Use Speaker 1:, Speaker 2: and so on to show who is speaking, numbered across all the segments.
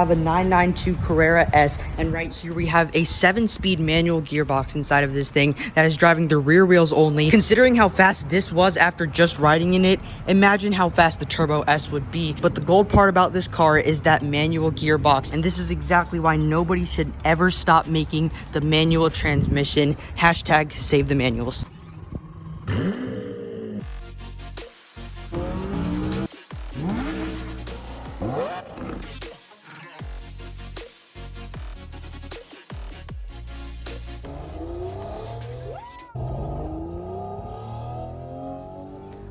Speaker 1: have a 992 Carrera S, and right here we have a 7-speed manual gearbox inside of this thing that is driving the rear wheels only. Considering how fast this was after just riding in it, imagine how fast the Turbo S would be. But the gold part about this car is that manual gearbox, and this is exactly why nobody should ever stop making the manual transmission. Hashtag save the manuals.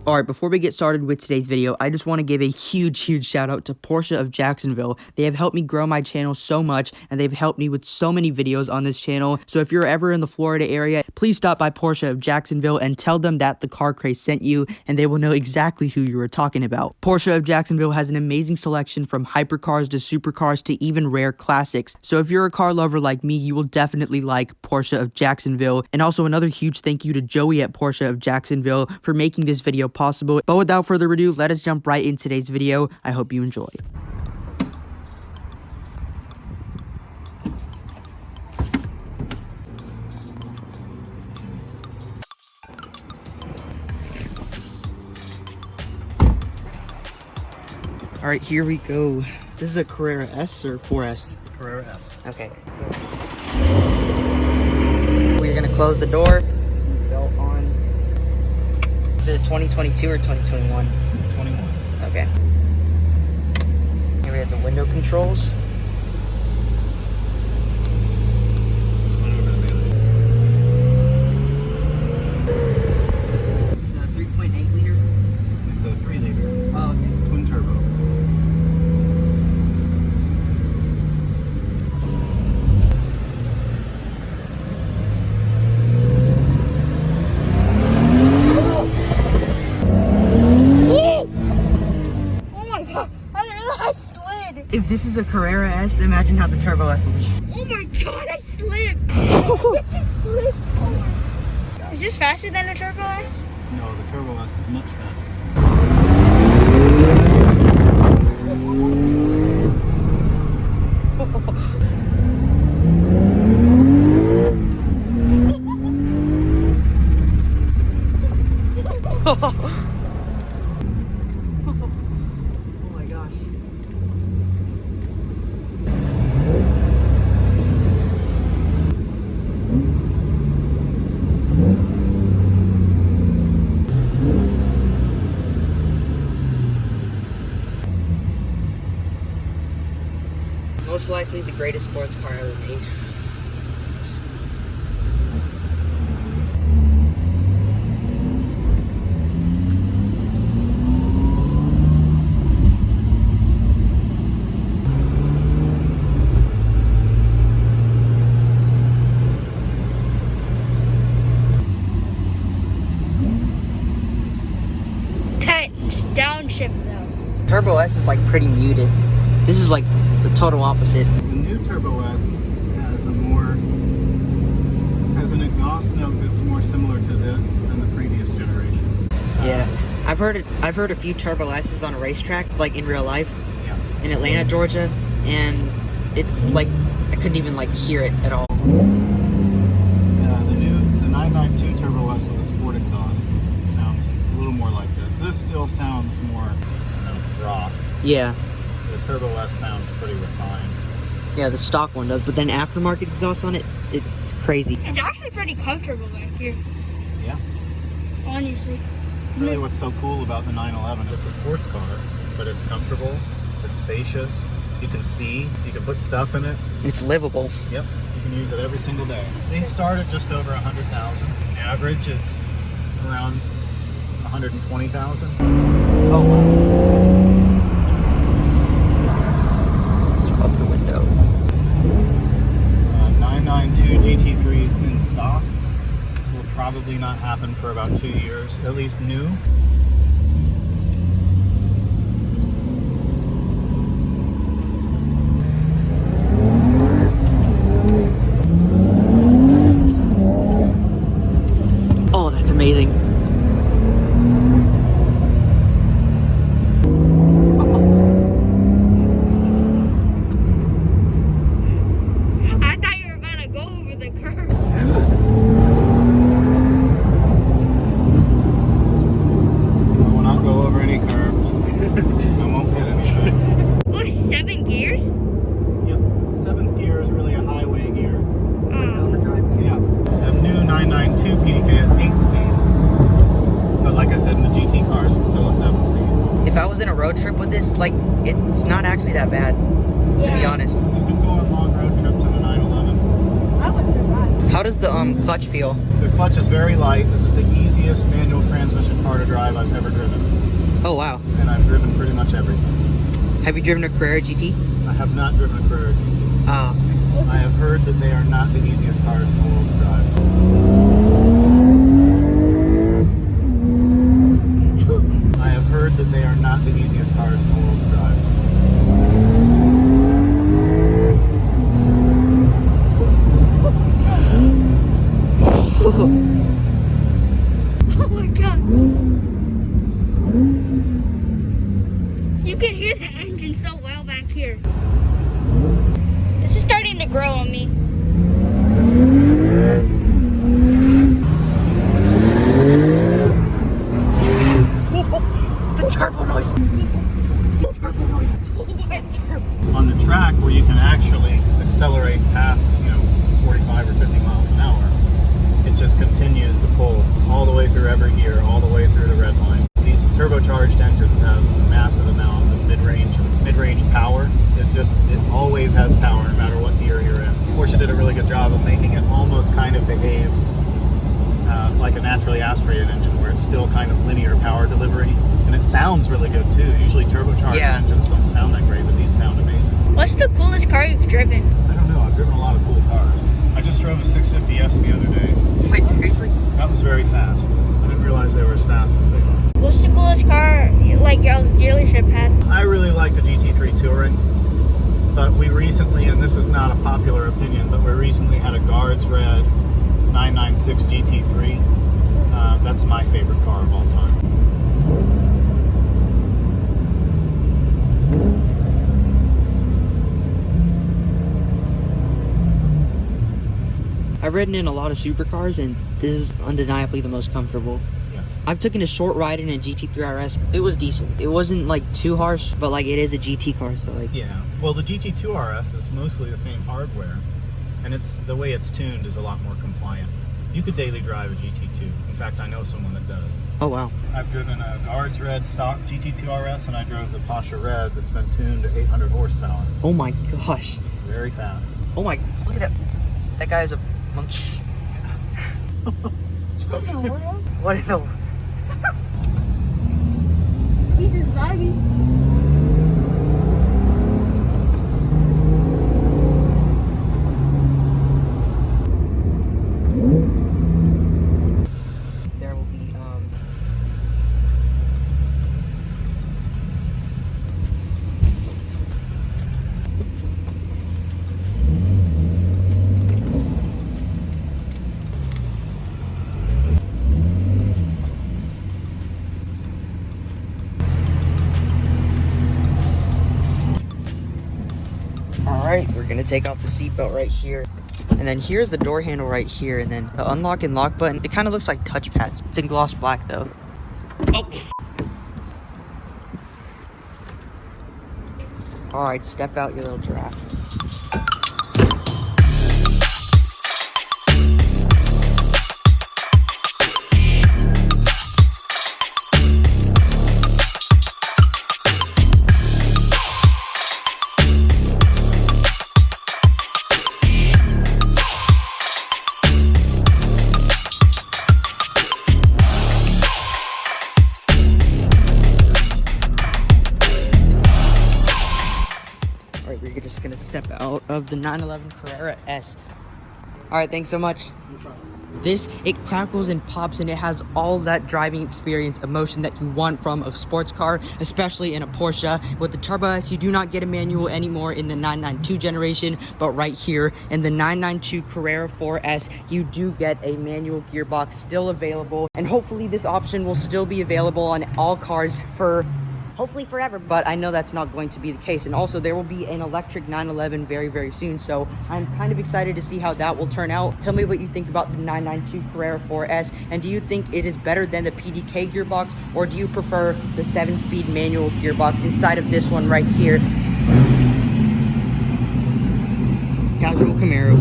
Speaker 1: Alright, before we get started with today's video, I just want to give a huge shout out to Porsche of Jacksonville. They have helped me grow my channel so much, and they've helped me with so many videos on this channel. So if you're ever in the Florida area, please stop by Porsche of Jacksonville and tell them that the Car Craze sent you, and they will know exactly who you were talking about. Porsche of Jacksonville has an amazing selection from hypercars to supercars to even rare classics. So if you're a car lover like me, you will definitely like Porsche of Jacksonville. And also another huge thank you to Joey at Porsche of Jacksonville for making this video possible. But without further ado, let us jump right into today's video. I hope you enjoy. All right, here we go. This is a Carrera S or 4S?
Speaker 2: Carrera S.
Speaker 1: Okay. We're gonna close the door. Belt on. Is it 2022 or 2021?
Speaker 2: 21.
Speaker 1: Okay. Here we have the window controls. Is that a 3.8 liter?
Speaker 2: It's a 3 liter.
Speaker 1: Oh, okay.
Speaker 2: Twin turbo.
Speaker 1: If this is a Carrera S, imagine how the Turbo S will be.
Speaker 3: Oh my god, I slipped! I just slipped. Oh my. Is this faster than a Turbo S?
Speaker 2: No, the Turbo S is much faster.
Speaker 1: Oh my gosh. Most likely the greatest sports car ever made.
Speaker 3: Downshift though.
Speaker 1: Turbo S is like pretty muted. This is like the total opposite.
Speaker 2: The new Turbo S has an exhaust note that's more similar to this than the previous generation.
Speaker 1: Yeah, I've heard a few Turbo S's on a racetrack, like in real life,
Speaker 2: Yeah.
Speaker 1: in Atlanta, Georgia, and it's like I couldn't even like hear it at all.
Speaker 2: The 992 Turbo S with a sport exhaust sounds a little more like this. This still sounds more rock.
Speaker 1: Yeah.
Speaker 2: The Turbo S sounds pretty refined.
Speaker 1: Yeah, the stock one does, but then aftermarket exhaust on it, it's crazy.
Speaker 3: It's actually pretty comfortable back here.
Speaker 2: Yeah.
Speaker 3: Honestly.
Speaker 2: It's really what's so cool about the 911. It's a sports car, but it's comfortable, it's spacious, you can see, you can put stuff in it.
Speaker 1: It's livable.
Speaker 2: Yep, you can use it every single day. They start at just over 100,000. Average is around 120,000.
Speaker 1: Oh wow. Up the window.
Speaker 2: 992 GT3s in stock. Will probably not happen for about 2 years, at least new.
Speaker 1: Oh, that's amazing. road trip with this, like, it's not actually that bad, to be honest.
Speaker 2: You can go on long road trips in a 911.
Speaker 3: I would survive.
Speaker 1: How does the clutch feel?
Speaker 2: The clutch is very light. This is the easiest manual transmission car to drive I've ever driven.
Speaker 1: Oh, wow.
Speaker 2: And I've driven pretty much everything.
Speaker 1: Have you driven a Carrera GT?
Speaker 2: I have not driven a Carrera GT.
Speaker 1: Ah.
Speaker 2: I have heard that they are not the easiest cars in the world to drive. I have heard that they are not the easiest cars in the world to drive.
Speaker 3: Oh my god. You can hear the engine so well back here. This is starting to grow on me.
Speaker 1: The turbo noise! The turbo noise!
Speaker 2: On the track where you can actually accelerate past, 45 or 50 miles an hour, it just continues to pull all the way through every gear, all the way through the red line. These turbocharged engines have a massive amount of mid-range power. It always has power no matter what gear you're in. Porsche did a really good job of making it almost kind of behave like a naturally aspirated engine, where it's still kind of linear power delivery, and it sounds really good too. Usually turbocharged engines don't sound that great, but these sound amazing.
Speaker 3: What's the coolest car you've driven?
Speaker 2: I don't know, I've driven a lot of cool cars. I just drove a 650S the other day.
Speaker 1: Wait, seriously?
Speaker 2: That was very fast. I didn't realize they were as fast as they are.
Speaker 3: What's the coolest car like y'all's dealership had?
Speaker 2: I really like the GT3 Touring, but we recently, and this is not a popular opinion, but we recently had a Guards Red 996 GT3. That's my favorite car of all time.
Speaker 1: I've ridden in a lot of supercars, and this is undeniably the most comfortable.
Speaker 2: Yes.
Speaker 1: I've taken a short ride in a GT3 RS. It was decent. It wasn't like too harsh, but like it is a GT car, so like.
Speaker 2: Yeah. Well, the GT2 RS is mostly the same hardware, and the way it's tuned is a lot more compliant. You could daily drive a GT2. In fact, I know someone that does.
Speaker 1: Oh wow.
Speaker 2: I've driven a Guards Red stock GT2 RS, and I drove the Porsche Red that's been tuned to 800 horsepower.
Speaker 1: Oh my gosh.
Speaker 2: It's very fast.
Speaker 1: Oh my. Look at that. That guy is a monkey.
Speaker 3: What in the world?
Speaker 1: What in the?
Speaker 3: He's just vibing.
Speaker 1: There will be Alright, we're gonna take off the seatbelt right here. And then here's the door handle right here, and then the unlock and lock button. It kind of looks like touchpads. It's in gloss black though. Oh! Alright, step out, you little giraffe. We're just gonna step out of the 911 Carrera S. All right, thanks so much. This, it crackles and pops, and it has all that driving experience, emotion that you want from a sports car, especially in a Porsche. With the Turbo S, you do not get a manual anymore in the 992 generation, but right here in the 992 Carrera 4S, you do get a manual gearbox still available, and hopefully this option will still be available on all cars for hopefully forever, but I know that's not going to be the case. And also there will be an electric 911 very, very soon, so I'm kind of excited to see how that will turn out. Tell me what you think about the 992 Carrera 4S, and do you think it is better than the PDK gearbox, or do you prefer the 7-speed manual gearbox inside of this one right here? Casual Camaro.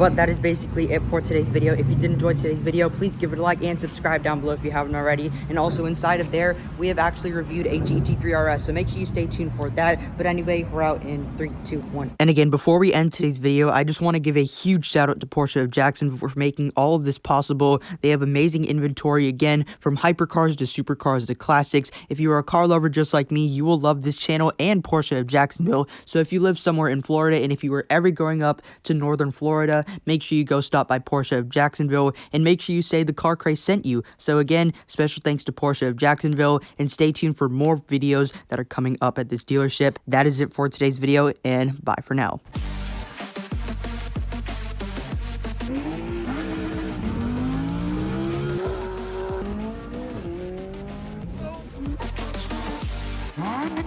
Speaker 1: But that is basically it for today's video. If you did enjoy today's video, please give it a like and subscribe down below if you haven't already. And also inside of there, we have actually reviewed a GT3 RS, so make sure you stay tuned for that. But anyway, we're out in 3, 2, 1. And again, before we end today's video, I just want to give a huge shout out to Porsche of Jacksonville for making all of this possible. They have amazing inventory, again, from hypercars to supercars to classics. If you are a car lover just like me, you will love this channel and Porsche of Jacksonville. So if you live somewhere in Florida, and if you were ever going up to northern Florida, make sure you go stop by Porsche of Jacksonville, and make sure you say the Car Craze sent you. So again, special thanks to Porsche of Jacksonville, and stay tuned for more videos that are coming up at this dealership. That is it for today's video, and bye for now.
Speaker 3: Huh?